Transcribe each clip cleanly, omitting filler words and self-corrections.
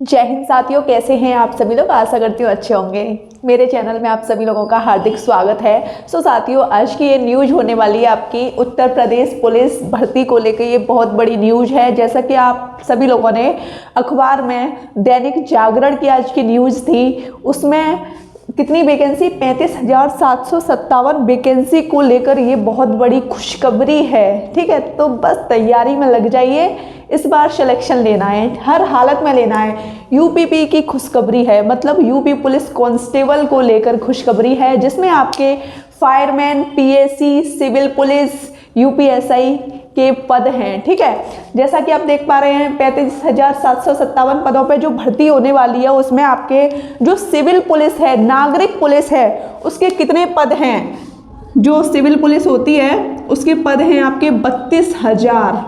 जय हिंद साथियों, कैसे हैं आप सभी लोग। आशा करती हूँ अच्छे होंगे। मेरे चैनल में आप सभी लोगों का हार्दिक स्वागत है। सो साथियों, आज की ये न्यूज़ होने वाली है आपकी उत्तर प्रदेश पुलिस भर्ती को लेकर। ये बहुत बड़ी न्यूज़ है। जैसा कि आप सभी लोगों ने अखबार में दैनिक जागरण की आज की न्यूज़ थी, उसमें कितनी वैकेंसी 35,757 वैकेंसी को लेकर ये बहुत बड़ी खुशखबरी है। ठीक है, तो बस तैयारी में लग जाइए। इस बार सिलेक्शन लेना है, हर हालत में लेना है। यूपीपी की खुशखबरी है, मतलब यूपी पुलिस कांस्टेबल को लेकर खुशखबरी है, जिसमें आपके fireman, PAC, civil police, UPSI के पद हैं। ठीक है, जैसा कि आप देख पा रहे हैं 35,757 पदों पे जो भर्ती होने वाली है, उसमें आपके जो सिविल पुलिस है, नागरिक पुलिस है, उसके कितने पद हैं। जो सिविल पुलिस होती है उसके पद हैं आपके 32,000।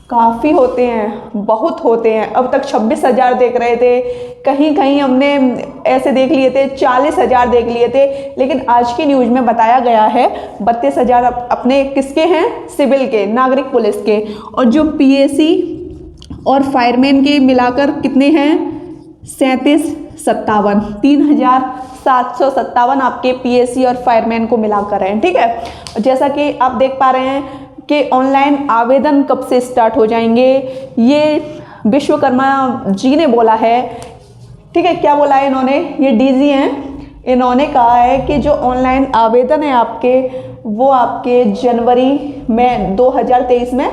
काफ़ी होते हैं, बहुत होते हैं। अब तक 26,000 देख रहे थे, कहीं कहीं हमने ऐसे देख लिए थे 40,000 देख लिए थे, लेकिन आज की न्यूज़ में बताया गया है 32,000 अपने किसके हैं, सिविल के, नागरिक पुलिस के। और जो पीएसी और फायरमैन के मिलाकर कितने हैं, 3,757 आपके पीएसी और फायरमैन को मिलाकर हैं। ठीक है, जैसा कि आप देख पा रहे हैं कि ऑनलाइन आवेदन कब से स्टार्ट हो जाएंगे, ये विश्वकर्मा जी ने बोला है। ठीक है, क्या बोला है इन्होंने, ये डीजी हैं, इन्होंने कहा है कि जो ऑनलाइन आवेदन है आपके, वो आपके जनवरी में 2023 में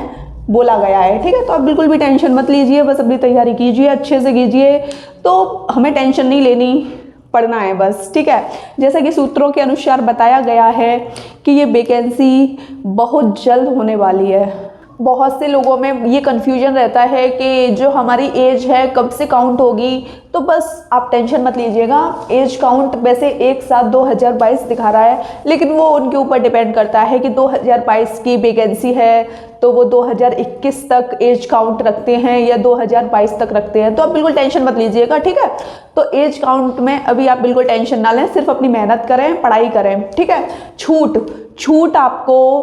बोला गया है। ठीक है, तो आप बिल्कुल भी टेंशन मत लीजिए, बस अपनी तैयारी कीजिए, अच्छे से कीजिए, तो हमें टेंशन नहीं लेनी, पढ़ना है बस। ठीक है, जैसा कि सूत्रों के अनुसार बताया गया है कि ये वैकेंसी बहुत जल्द होने वाली है। बहुत से लोगों में ये कन्फ्यूजन रहता है कि जो हमारी एज है कब से काउंट होगी, तो बस आप टेंशन मत लीजिएगा। एज काउंट वैसे 1/7/2022 दिखा रहा है, लेकिन वो उनके ऊपर डिपेंड करता है कि 2022 की वैकेंसी है तो वो 2021 तक एज काउंट रखते हैं या 2022 तक रखते हैं। तो आप बिल्कुल टेंशन मत लीजिएगा। ठीक है, तो एज काउंट में अभी आप बिल्कुल टेंशन ना लें, सिर्फ अपनी मेहनत करें, पढ़ाई करें। ठीक है, छूट आपको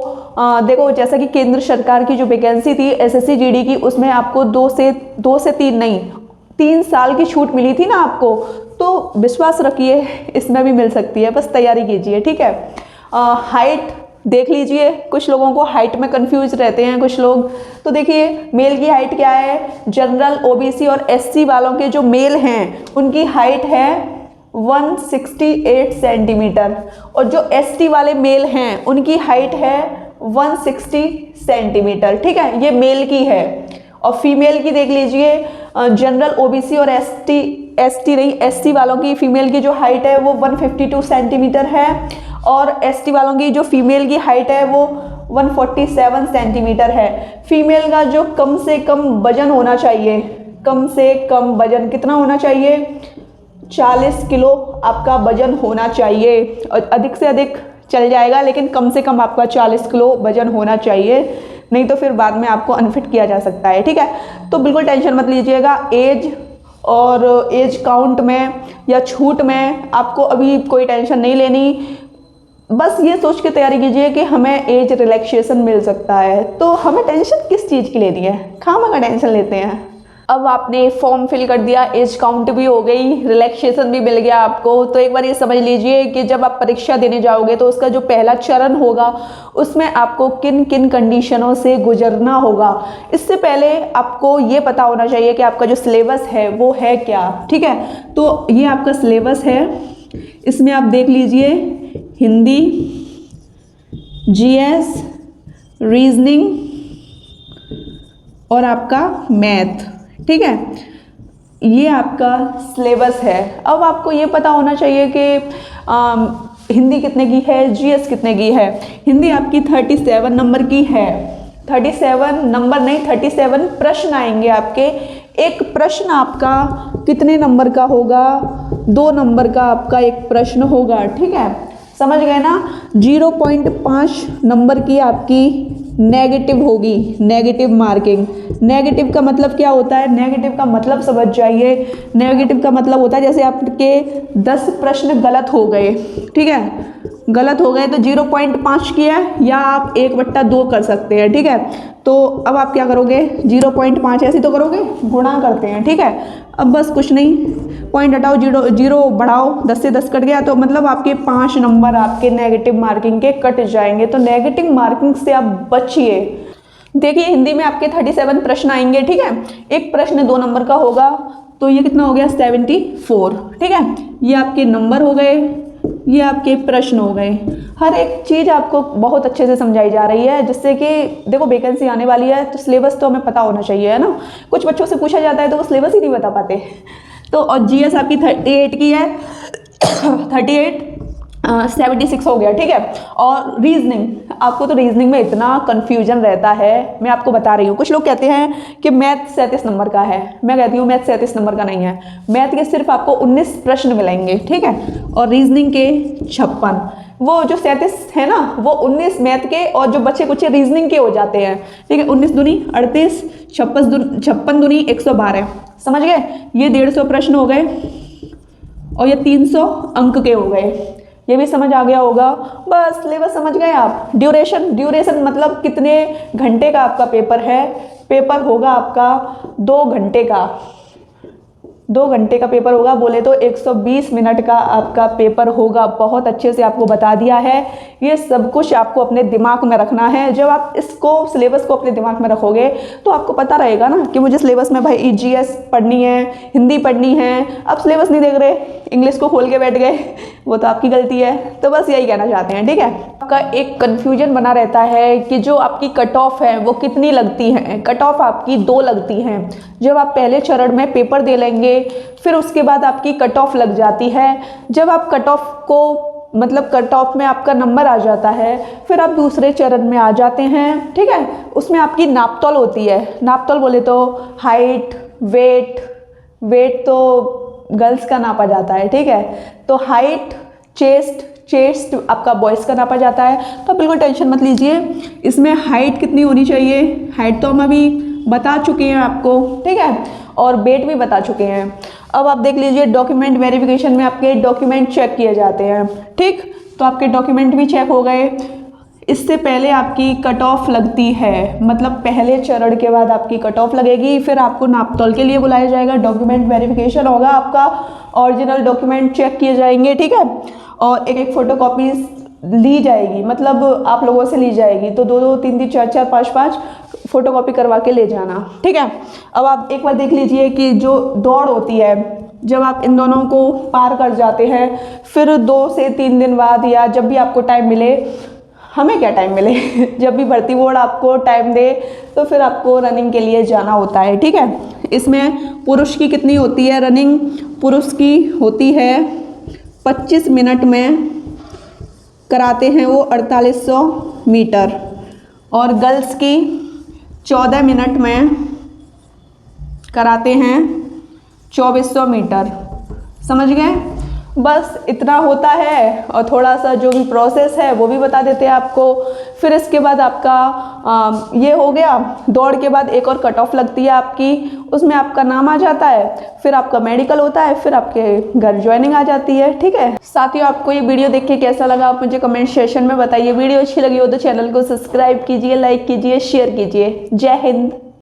देखो, जैसा कि केंद्र सरकार की जो वैकेंसी थी एसएससी जीडी की, उसमें आपको 2 से 3 नहीं, 3 साल की छूट मिली थी ना आपको, तो विश्वास रखिए इसमें भी मिल सकती है, बस तैयारी कीजिए। ठीक है, हाइट देख लीजिए, कुछ लोगों को हाइट में कंफ्यूज रहते हैं कुछ लोग। तो देखिए, मेल की हाइट क्या है, जनरल, ओबीसी और एससी वालों के जो मेल हैं उनकी हाइट है 168 सेंटीमीटर, और जो एसटी वाले मेल हैं उनकी हाइट है 160 सेंटीमीटर। ठीक है, ये मेल की है। और फीमेल की देख लीजिए, जनरल, ओबीसी और एसटी वालों की फीमेल की जो हाइट है वो 152 सेंटीमीटर है, और एसटी वालों की जो फीमेल की हाइट है वो 147 सेंटीमीटर है। फीमेल का जो कम से कम वजन होना चाहिए, कम से कम वजन कितना होना चाहिए, 40 किलो आपका वजन होना चाहिए। और अधिक से अधिक चल जाएगा, लेकिन कम से कम आपका 40 किलो वजन होना चाहिए, नहीं तो फिर बाद में आपको अनफिट किया जा सकता है। ठीक है, तो बिल्कुल टेंशन मत लीजिएगा। एज और एज काउंट में या छूट में आपको अभी कोई टेंशन नहीं लेनी, बस ये सोच के तैयारी कीजिए कि हमें एज रिलैक्सेशन मिल सकता है। तो हमें टेंशन किस चीज़ की लेनी है, खामखा टेंशन लेते हैं। अब आपने फॉर्म फिल कर दिया, एज काउंट भी हो गई, रिलैक्सेशन भी मिल गया आपको, तो एक बार ये समझ लीजिए कि जब आप परीक्षा देने जाओगे तो उसका जो पहला चरण होगा उसमें आपको किन किन कंडीशनों से गुजरना होगा। इससे पहले आपको ये पता होना चाहिए कि आपका जो सिलेबस है वो है क्या। ठीक है, तो ये आपका सिलेबस है, इसमें आप देख लीजिए हिंदी, जीएस, रीजनिंग और आपका मैथ। ठीक है, ये आपका सिलेबस है। अब आपको ये पता होना चाहिए कि हिंदी कितने की है, जीएस कितने की है। हिंदी आपकी 37 नंबर की है, 37 नंबर नहीं, 37 प्रश्न आएंगे आपके। एक प्रश्न आपका कितने नंबर का होगा, 2 नंबर का आपका एक प्रश्न होगा। ठीक है, समझ गए ना। 0.5 नंबर की आपकी नेगेटिव होगी, नेगेटिव मार्किंग। नेगेटिव का मतलब क्या होता है, नेगेटिव का मतलब समझ जाइए। नेगेटिव का मतलब होता है जैसे आपके 10 प्रश्न गलत हो गए, ठीक है, गलत हो गए तो 0.5 किया या आप 1/2 कर सकते हैं, ठीक है। तो अब आप क्या करोगे, 0.5 ऐसे तो करोगे, गुणा करते हैं, ठीक है। अब बस कुछ नहीं, पॉइंट हटाओ, 0 बढ़ाओ, 10 से 10 कट गया तो मतलब आपके 5 नंबर आपके नेगेटिव मार्किंग के कट जाएंगे। तो नेगेटिव मार्किंग से आप बचिए। देखिए हिंदी में आपके 37 प्रश्न आएंगे, ठीक है। एक प्रश्न 2 नंबर का होगा, तो ये कितना हो गया 74, ठीक है। ये आपके नंबर हो गए, ये आपके प्रश्न हो गए। हर एक चीज़ आपको बहुत अच्छे से समझाई जा रही है, जिससे कि देखो वैकेंसी आने वाली है तो सिलेबस तो हमें पता होना चाहिए, है ना। कुछ बच्चों से पूछा जाता है तो वो सिलेबस ही नहीं बता पाते। तो और जीएस आपकी 38 की है 76 हो गया, ठीक है। और रीजनिंग, आपको तो रीजनिंग में इतना कन्फ्यूजन रहता है, मैं आपको बता रही हूँ। कुछ लोग कहते हैं कि मैथ 37 नंबर का है, मैं कहती हूँ मैथ 37 नंबर का नहीं है। मैथ के सिर्फ आपको 19 प्रश्न मिलेंगे, ठीक है। और रीजनिंग के 56, वो जो 37 है ना वो 19 मैथ के और जो बचे कुछ रीजनिंग के हो जाते हैं, ठीक है। 19 दूनी 38, 56 दूनी 112, समझ गए। ये 150 प्रश्न हो गए और ये 300 अंक के हो गए। ये भी समझ आ गया होगा। बस सिलेबस समझ गए आप। ड्यूरेशन मतलब कितने घंटे का आपका पेपर है। पेपर होगा आपका 2 घंटे का, 2 घंटे का पेपर होगा, बोले तो 120 मिनट का आपका पेपर होगा। बहुत अच्छे से आपको बता दिया है। ये सब कुछ आपको अपने दिमाग में रखना है। जब आप इसको सिलेबस को अपने दिमाग में रखोगे तो आपको पता रहेगा ना कि मुझे सिलेबस में भाई जीएस पढ़नी है, हिंदी पढ़नी है। अब सिलेबस नहीं देख रहे, इंग्लिश को खोल के बैठ गए, वो तो आपकी गलती है। तो बस यही कहना चाहते हैं, ठीक है। आपका एक कन्फ्यूजन बना रहता है कि जो आपकी कट ऑफ है वो कितनी लगती है। कट ऑफ आपकी 2 लगती हैं। जब आप पहले चरण में पेपर दे लेंगे फिर उसके बाद आपकी कट ऑफ लग जाती है। जब आप कट ऑफ को मतलब कट ऑफ में आपका नंबर आ जाता है फिर आप दूसरे चरण में आ जाते हैं, ठीक है। उसमें आपकी नापतोल होती है। नापतोल बोले तो हाइट, वेट तो गर्ल्स का नापा जाता है, ठीक है। तो हाइट, चेस्ट आपका बॉयज़ का नापा जाता है। तो बिल्कुल टेंशन मत लीजिए। इसमें हाइट कितनी होनी चाहिए, हाइट तो हम अभी बता चुके हैं आपको, ठीक है। और वेट भी बता चुके हैं। अब आप देख लीजिए डॉक्यूमेंट वेरिफिकेशन में आपके डॉक्यूमेंट चेक किए जाते हैं, ठीक। तो आपके डॉक्यूमेंट भी चेक हो गए। इससे पहले आपकी कट ऑफ लगती है, मतलब पहले चरण के बाद आपकी कट ऑफ लगेगी। फिर आपको नापतोल के लिए बुलाया जाएगा, डॉक्यूमेंट वेरिफिकेशन होगा, आपका ओरिजिनल डॉक्यूमेंट चेक किए जाएंगे, ठीक है। और एक फोटोकॉपी ली जाएगी, मतलब आप लोगों से ली जाएगी। तो 2-2, 3-3, 4-4, 5-5 फोटोकॉपी करवा के ले जाना, ठीक है। अब आप एक बार देख लीजिए कि जो दौड़ होती है, जब आप इन दोनों को पार कर जाते हैं फिर 2 से 3 दिन बाद या जब भी आपको टाइम मिले, हमें क्या टाइम मिले जब भी भर्ती बोर्ड आपको टाइम दे तो फिर आपको रनिंग के लिए जाना होता है, ठीक है। इसमें पुरुष की कितनी होती है रनिंग, पुरुष की होती है 25 मिनट में कराते हैं वो 4800 मीटर, और गर्ल्स की 14 मिनट में कराते हैं 2400 मीटर, समझ गए। बस इतना होता है। और थोड़ा सा जो भी प्रोसेस है वो भी बता देते हैं आपको। फिर इसके बाद आपका ये हो गया। दौड़ के बाद एक और कट ऑफ लगती है आपकी, उसमें आपका नाम आ जाता है। फिर आपका मेडिकल होता है, फिर आपके घर ज्वाइनिंग आ जाती है, ठीक है। साथियों आपको ये वीडियो देख के कैसा लगा आप मुझे कमेंट सेक्शन में बताइए। वीडियो अच्छी लगी हो तो चैनल को सब्सक्राइब कीजिए, लाइक कीजिए, शेयर कीजिए। जय हिंद।